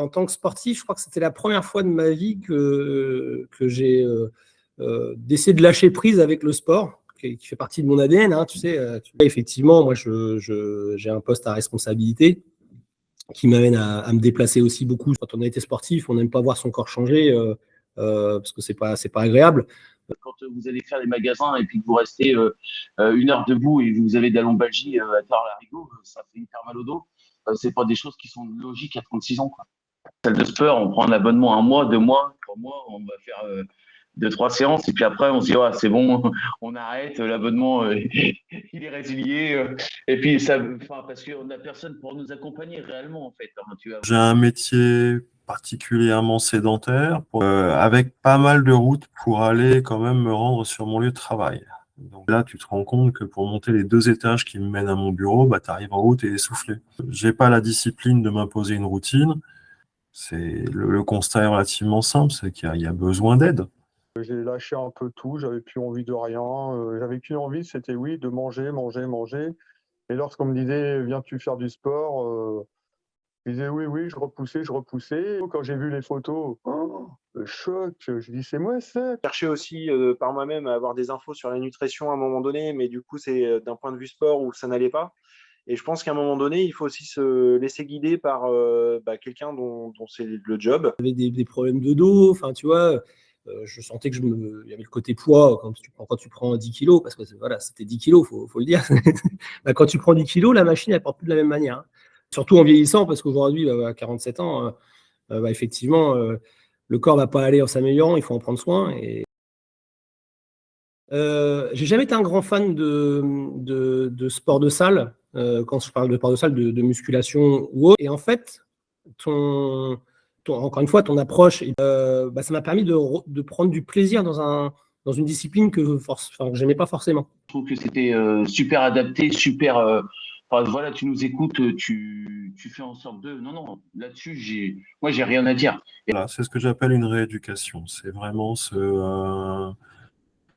En tant que sportif, je crois que c'était la première fois de ma vie que j'ai d'essayer de lâcher prise avec le sport, qui fait partie de mon ADN. Hein, tu sais, effectivement, moi, j'ai un poste à responsabilité qui m'amène à me déplacer aussi beaucoup. Quand on a été sportif, on n'aime pas voir son corps changer parce que c'est pas agréable. Quand vous allez faire les magasins et puis que vous restez 1 heure debout et vous avez de la lombalgie à faire la rigo, ça fait hyper mal au dos. C'est pas des choses qui sont logiques à 36 ans, quoi. Salle de sport, on prend un abonnement 1 mois, 2 mois, 3 mois, on va faire 2, 3 séances et puis après on se dit ouais, c'est bon, on arrête, l'abonnement il est résilié et puis ça, enfin parce qu'on n'a personne pour nous accompagner réellement en fait. Hein, tu vois. J'ai un métier particulièrement sédentaire, avec pas mal de routes pour aller quand même me rendre sur mon lieu de travail. Donc là, tu te rends compte que pour monter les 2 étages qui me mènent à mon bureau, bah, tu arrives en haut, t'es essoufflé. J'ai pas la discipline de m'imposer une routine. Le constat est relativement simple, c'est qu'il y a besoin d'aide. J'ai lâché un peu tout, j'avais plus envie de rien. J'avais qu'une envie, c'était oui, de manger, manger, manger. Et lorsqu'on me disait viens-tu faire du sport, je disais oui, oui, je repoussais, je repoussais. Quand j'ai vu les photos, le choc, je dis c'est moi ça. Chercher aussi par moi-même à avoir des infos sur la nutrition à un moment donné, mais du coup c'est d'un point de vue sport où ça n'allait pas. Et je pense qu'à un moment donné, il faut aussi se laisser guider par quelqu'un dont c'est le job. J'avais des problèmes de dos, enfin tu vois, je sentais que il y avait le côté poids quand tu prends 10 kilos, parce que voilà, c'était 10 kilos, faut le dire. Bah, quand tu prends 10 kilos, la machine elle porte plus de la même manière. Hein. Surtout en vieillissant, parce qu'aujourd'hui, à 47 ans, effectivement, le corps va pas aller en s'améliorant, il faut en prendre soin. Et j'ai jamais été un grand fan de sport de salle. Quand je parle de sport de salle, de musculation ou autre. Et en fait, encore une fois, ton approche, ça m'a permis de prendre du plaisir dans une discipline que j'aimais pas forcément. Je trouve que c'était super adapté, super. Enfin, voilà, tu nous écoutes, tu fais en sorte de. Non, non, là-dessus, moi, j'ai rien à dire. Voilà, c'est ce que j'appelle une rééducation. C'est vraiment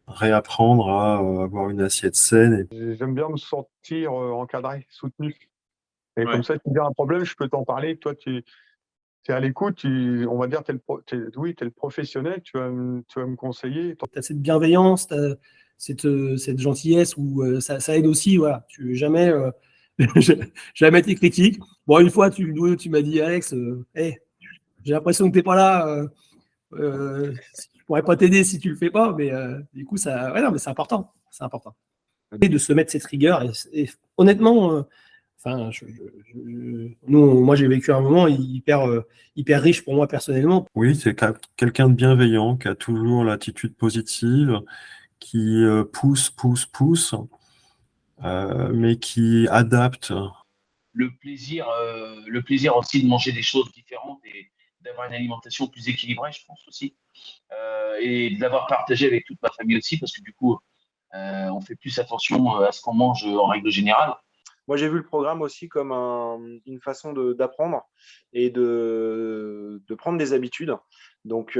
réapprendre à avoir une assiette saine. J'aime bien me sentir encadré, soutenu. Et Ouais. comme ça, si tu as un problème, je peux t'en parler. Toi, tu es à l'écoute, on va dire, tu es le professionnel, tu vas me conseiller. Tu as cette bienveillance, cette gentillesse où ça aide aussi. Voilà. Tu jamais, jamais été critique. Bon, une fois, tu m'as dit, Alex, hey, j'ai l'impression que tu n'es pas là. Je pourrais pas t'aider si tu le fais pas, mais du coup, ouais, non, mais c'est important. C'est important. Et de se mettre cette rigueur. Et honnêtement, moi, j'ai vécu un moment hyper riche pour moi personnellement. Oui, c'est quelqu'un de bienveillant, qui a toujours l'attitude positive, qui pousse, mais qui adapte. Le plaisir aussi de manger des choses différentes et d'avoir une alimentation plus équilibrée, je pense aussi. Et de l'avoir partagé avec toute ma famille aussi, parce que du coup, on fait plus attention à ce qu'on mange en règle générale. Moi, j'ai vu le programme aussi comme une façon d'apprendre et de prendre des habitudes. Donc,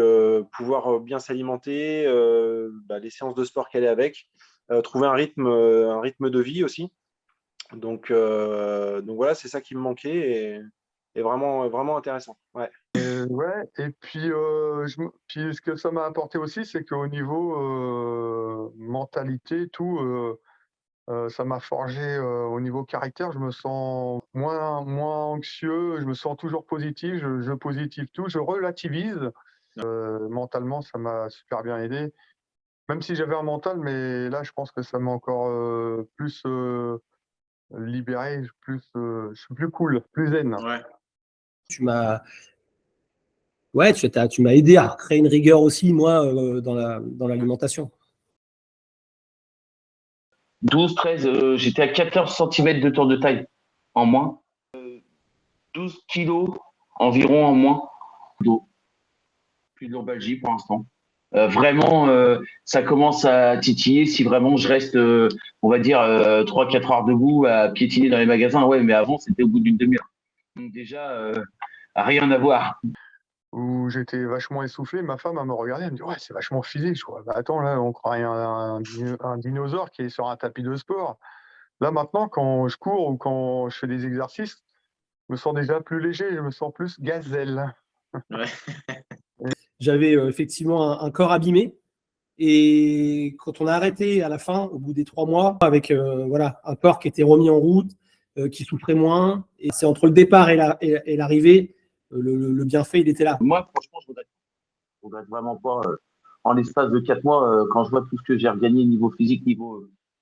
pouvoir bien s'alimenter, les séances de sport qu'elle est avec, trouver un rythme de vie aussi. Donc voilà, c'est ça qui me manquait et vraiment, vraiment intéressant. Ouais. Ouais, et puis, puis ce que ça m'a apporté aussi, c'est qu'au niveau mentalité, tout, ça m'a forgé au niveau caractère. Je me sens moins anxieux, je me sens toujours positif, je positive tout, je relativise. Mentalement, ça m'a super bien aidé. Même si j'avais un mental, mais là, je pense que ça m'a encore plus libéré, je suis plus cool, plus zen. Ouais. Tu m'as aidé à créer une rigueur aussi, moi, dans l'alimentation. 12, 13, j'étais à 14 cm de tour de taille en moins. 12 kilos environ en moins d'eau. Plus de lombalgie pour l'instant. Vraiment, ça commence à titiller si vraiment je reste, on va dire, 3-4 heures debout à piétiner dans les magasins. Ouais, mais avant, c'était au bout d'une demi-heure. Donc déjà, rien à voir. Où j'étais vachement essoufflé, ma femme, elle me regardait, elle me dit ouais, c'est vachement physique. Je vois, bah attends, là, on croirait un dinosaure qui est sur un tapis de sport. Là, maintenant, quand je cours ou quand je fais des exercices, Je me sens déjà plus léger, je me sens plus gazelle. Ouais. J'avais effectivement un corps abîmé. Et quand on a arrêté à la fin, au bout des 3 mois, avec voilà, un corps qui était remis en route, qui souffrait moins, et c'est entre le départ et l'arrivée, le bienfait, il était là. Moi, franchement, je regrette vraiment pas. En l'espace de 4 mois, quand je vois tout ce que j'ai regagné niveau physique,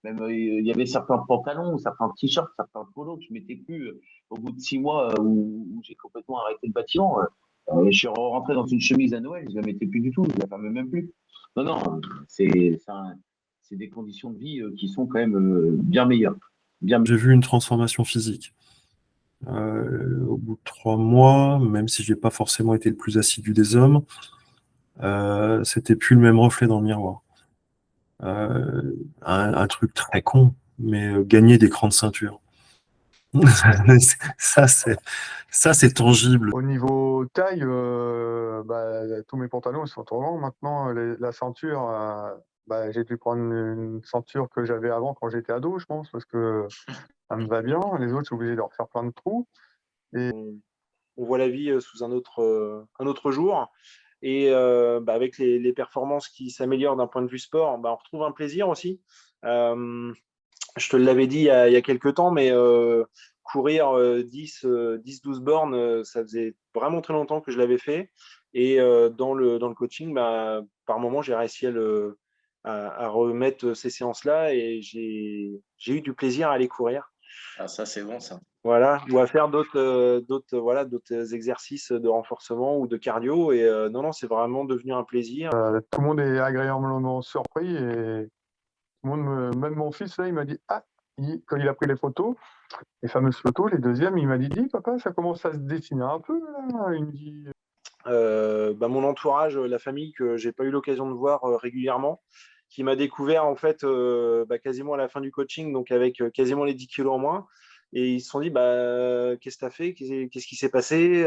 même il y avait certains pantalons, certains t-shirts, certains polos que je mettais plus au bout de 6 mois où j'ai complètement arrêté le bâtiment. Je suis rentré dans une chemise à Noël, je la mettais plus du tout, je la fermais même plus. Non, non, c'est des conditions de vie qui sont quand même bien meilleures. J'ai vu une transformation physique. Au bout de 3 mois, même si j'ai pas forcément été le plus assidu des hommes, c'était plus le même reflet dans le miroir. Un truc très con, mais gagner des crans de ceinture. Ça, c'est tangible. Au niveau taille, tous mes pantalons ils sont trop grands maintenant. La ceinture, j'ai dû prendre une ceinture que j'avais avant quand j'étais ado, je pense, parce que ça me va bien. Les autres, je suis obligé de refaire plein de trous. On voit la vie sous un autre jour. Et avec les performances qui s'améliorent d'un point de vue sport, on retrouve un plaisir aussi. Je te l'avais dit il y a quelques temps, mais courir 10-12 bornes, ça faisait vraiment très longtemps que je l'avais fait. Et dans le coaching, par moment, j'ai réussi à remettre ces séances-là et j'ai eu du plaisir à aller courir. Ah, ça, c'est bon, ça. Voilà, ou à faire d'autres exercices de renforcement ou de cardio. Et non, c'est vraiment devenu un plaisir. Tout le monde est agréablement surpris et tout le monde même mon fils là, il m'a dit quand il a pris les photos, les fameuses photos, les deuxièmes, il m'a dit papa, ça commence à se dessiner un peu là. Il me dit mon entourage, la famille que j'ai pas eu l'occasion de voir régulièrement, qui m'a découvert en fait quasiment à la fin du coaching, donc avec quasiment les 10 kilos en moins. Et ils se sont dit, qu'est-ce que tu as fait? Qu'est-ce qui s'est passé?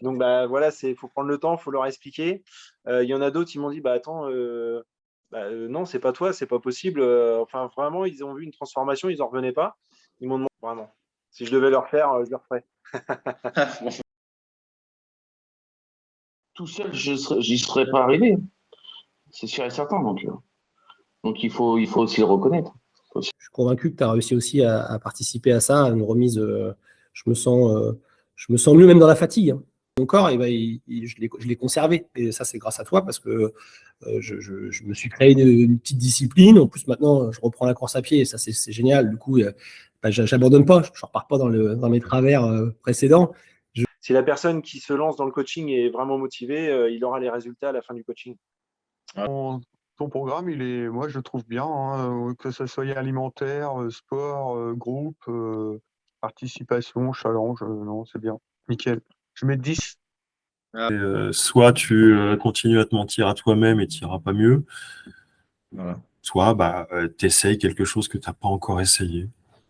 Donc, voilà, faut prendre le temps, il faut leur expliquer. Il y en a d'autres, ils m'ont dit, attends, non, c'est pas toi, c'est pas possible. Enfin, vraiment, ils ont vu une transformation, ils n'en revenaient pas. Ils m'ont demandé, vraiment, si je devais leur faire, je le referais. Tout seul, j'y serais pas arrivé. C'est sûr et certain. Donc il faut aussi le reconnaître. Je suis convaincu que tu as réussi aussi à participer à ça, à une remise. Je me sens mieux même dans la fatigue. Hein. Mon corps, je l'ai conservé. Et ça, c'est grâce à toi parce que je me suis créé une petite discipline. En plus, maintenant, je reprends la course à pied et ça, c'est génial. Du coup, j'abandonne pas. Je ne repars pas dans mes travers précédents. Si la personne qui se lance dans le coaching est vraiment motivée, il aura les résultats à la fin du coaching. Ton programme, moi, je le trouve bien, hein, que ce soit alimentaire, sport, groupe, participation, challenge, non, c'est bien. Nickel. Je mets 10. Soit tu continues à te mentir à toi-même et tu n'iras pas mieux, Voilà. soit tu essayes quelque chose que tu n'as pas encore essayé.